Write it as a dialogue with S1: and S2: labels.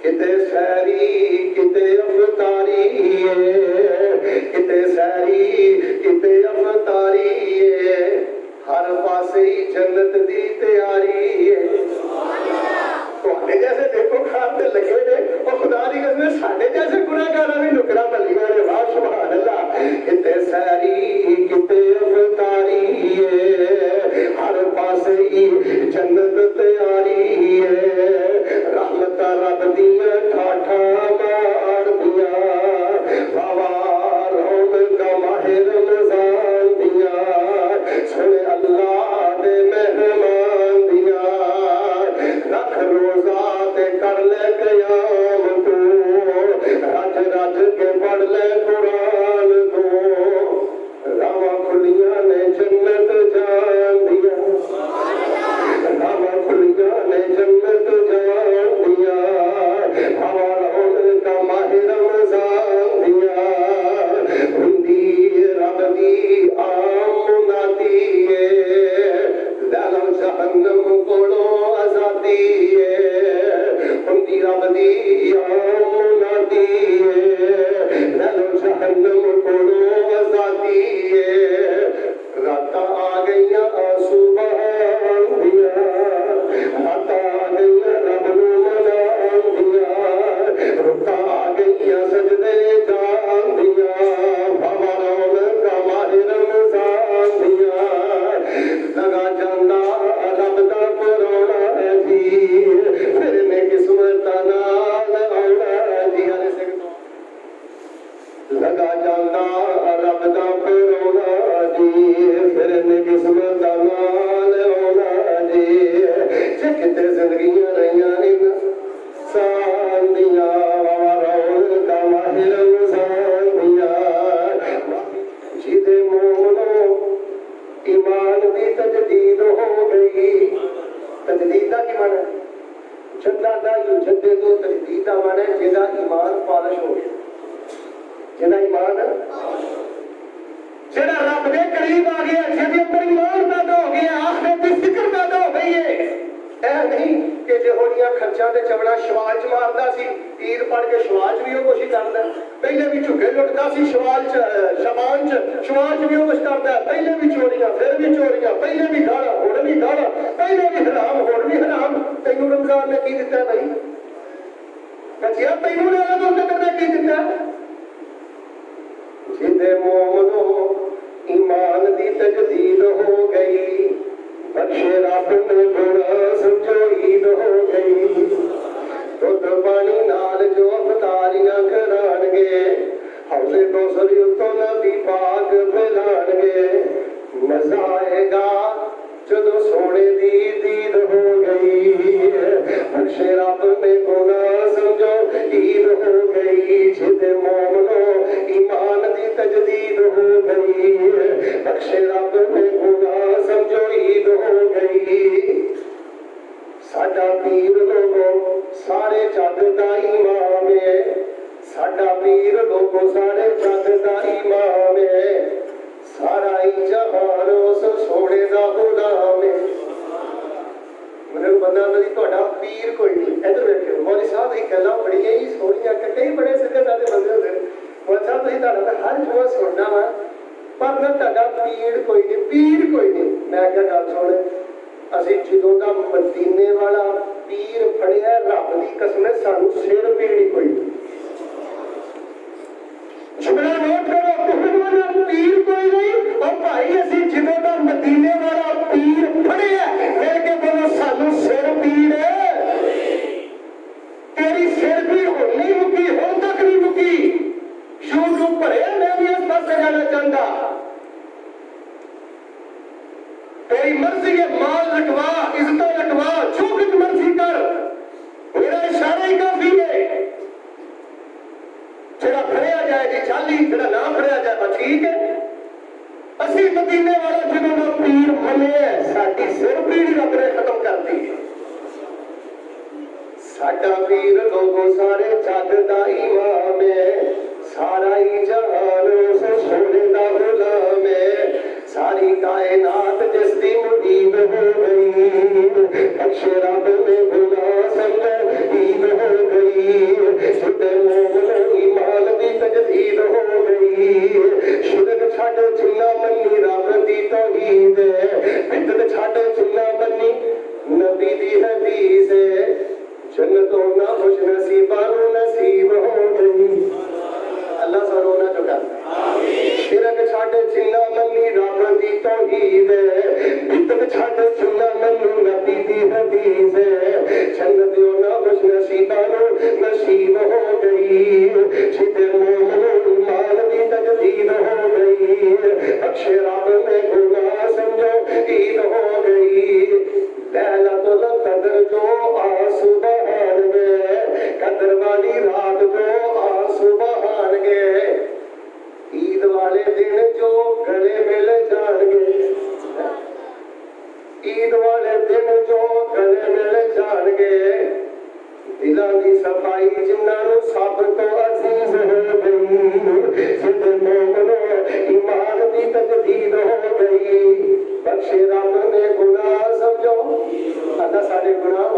S1: किते सैरी किते अवतारी किते सैरी किते अवतारी हर पासे ही जन्नत दी तैयारी तुहाडे जैसे देखो खाते लगे ने और खुदा दी कसम साडे जैसे गुनाहगारां भी नुकरा भलियां ने वाह सुभान अल्लाह किते सैरी किते अवतारी हर पासे ही जन्नत तैयारी रहमत रब दियां ठाठा मार दिया बाबा रौनक माहे रमजान दिया सुने अल्लाह दे मेहमान दिया रख रोजा ते कर ले कयाम तू रज रज के पढ़ ले कुरान तू रावा खुलियां ने जन्नत जान दिया रावा खुलियां ने जन्नत जान दिया हवा रौनक माहे रमजान दिया हुंदी रब दी आम मुनादी लाल जहन्नम कोलो आजादी हुंदी रब दी आम मुनादी लाल जहन्नम कोलो आजादी रात आ गईयां सुभान दिया रात आ गईयां रब नू मनान दिया रुत आ गईयां सजदे जान दिया बाबा रौनक माहे रमजान दिया लगा जांदा रब दा परोना जी फिर ने किस्मत नाल आउणा जी लगा जांदा रब दा परोना जी फिर ने किस्मत नाल आउणा जी जे किते जिंदगियां रहियां इंसान दिया बाबा रौनक माहे रमजान दिया जिदे मोमनो ईमान की तजदीद हो गई तजदीद का की मन है जद्दा दा युजदे तो तजदीद का मन है जिहदा ईमान पालिश हो गया जिहदा ईमान जिहड़ा रब दे करीब आ गया जिहदे अंदर ईमान पैदा हो गया आखिरत दी फिक्र पैदा हो गई है ऐ नहीं कि जिहोड़ियां खर्चा ते चवड़ा शवाल च मारदा सी तीर पड़ के शवाल च भी वो कुछ करदा पहले भी झुगे लुटदा सी शवाल च शबान च शवाल च भी वो कुछ करदा पहले भी चोरियां फिर भी चोरियां पहले भी गाला हुण भी गाला पहले भी हराम हुण भी हराम तैनूं रमजान ने की दित्ता भाई बच्चिया तैनूं लेना तो करना की दित्ता जिदे मोमनो ईमान दी तजदीद हो गई बख्शे रब ने गुना समझो ईद हो गई दुध पानी नाल जो अवतारियां कराणगे हौले दोसरी उत्तों नबी पाक फैलाणगे मजा आएगा जदों सोने दी दीद हो गई बख्शे रब ने गुना समझो ईद हो गई जिदे मोमनो ईमान दी तजदीद हो गई बख्शे रब ने गुना समझो ईद हो गई साडा पीर लोगो सारे जग दा इमाम है साडा पीर लोगो सारे जग दा इमाम है सारा ही जहान उस सोने दा गुलाम है मैंने पता नहीं ਤੁਹਾਡਾ पीर कोई नहीं इधर देखो मौलवी साहब ये गल्लां बड़ियां ही सोहणियां कई बड़े सिद्धे साधे बंदे होंदे मौलवी साहब तुसीं ਤੁਹਾਡਾ ਤਾਂ हर जुआ सुनना वा पर ना ਤੁਹਾਡਾ पीर कोई नहीं मैं क्या गल सुन ਅਸੀਂ ਜਦੋਂ ਦਾ ਮਦੀਨੇ ਵਾਲਾ ਪੀਰ ਫੜਿਆ ਰੱਬ ਦੀ ਕਸਮ ਹੈ ਸਾਨੂੰ ਸਿਰ ਪੀੜ ਨਹੀਂ ਕੋਈ जुमला नोट करो तुहाडा पीर कोई नहीं और भाई ਅਸੀਂ ਜਦੋਂ ਦਾ ਮਦੀਨੇ ਵਾਲਾ ਪੀਰ ਫੜਿਆ ਮਿਲ ਕੇ ਬੋਲੋ ਸਾਨੂੰ ਸਿਰ ਪੀੜ तेरी सिर पीड़ हो नहीं मुकी हो तक नहीं मुकी यूट्यूब पर है मैं भी इस पास जाना चाहता तेरी मर्जी है माल लटवा इज्जत लटवा जो कुछ मर्जी कर मेरा इशारा ही काफी है जेड़ा फड़िया जाए जी चाली जेड़ा ना फड़िया जाए बस ठीक है असली मदीने वाला जिन्होंने पीर मने साडी सिर पीड़ रब ने खत्म कर दी साडा पीर लोगों सारे जग दा इमाम है सारा ही जहान उस सोने दा गुलाम है सारी कायनात जिसकी मुरीद हो गई बख्शे रब ने गुनाह समझ ईद हो गई ਉਹਨਾਂ खुश नसीबां नूं नसीब हो गई। अल्लाह सानू उन्हां चों कर शिरक छड्ड जिन्ना मन्नी रब दी तौहीद बिदत छड्ड जिन्ना मन्नी नबी दी हदीस जन्नत उन्हां खुश नसीबां नूं नसीब हो गई। जिदे मोमिन ईमान दी तजदीद हो गई बख्शे रब ने गुनाह समझो ईद हो गई। लैलतुल कद्र जो आसुबहान में कद्र वाली रात जो आसुबहान गए ईद वाले दिन जो गले मिल जाएंगे ईद वाले दिन जो गले मिल जाएंगे दिलों की सफाई जिन्होंने सब तो अजीज हो गई। जिद मोमनो ईमान की तजदीद हो गई बख्शे रब ने गुनाह समझो अल्लाह सारे गुनाह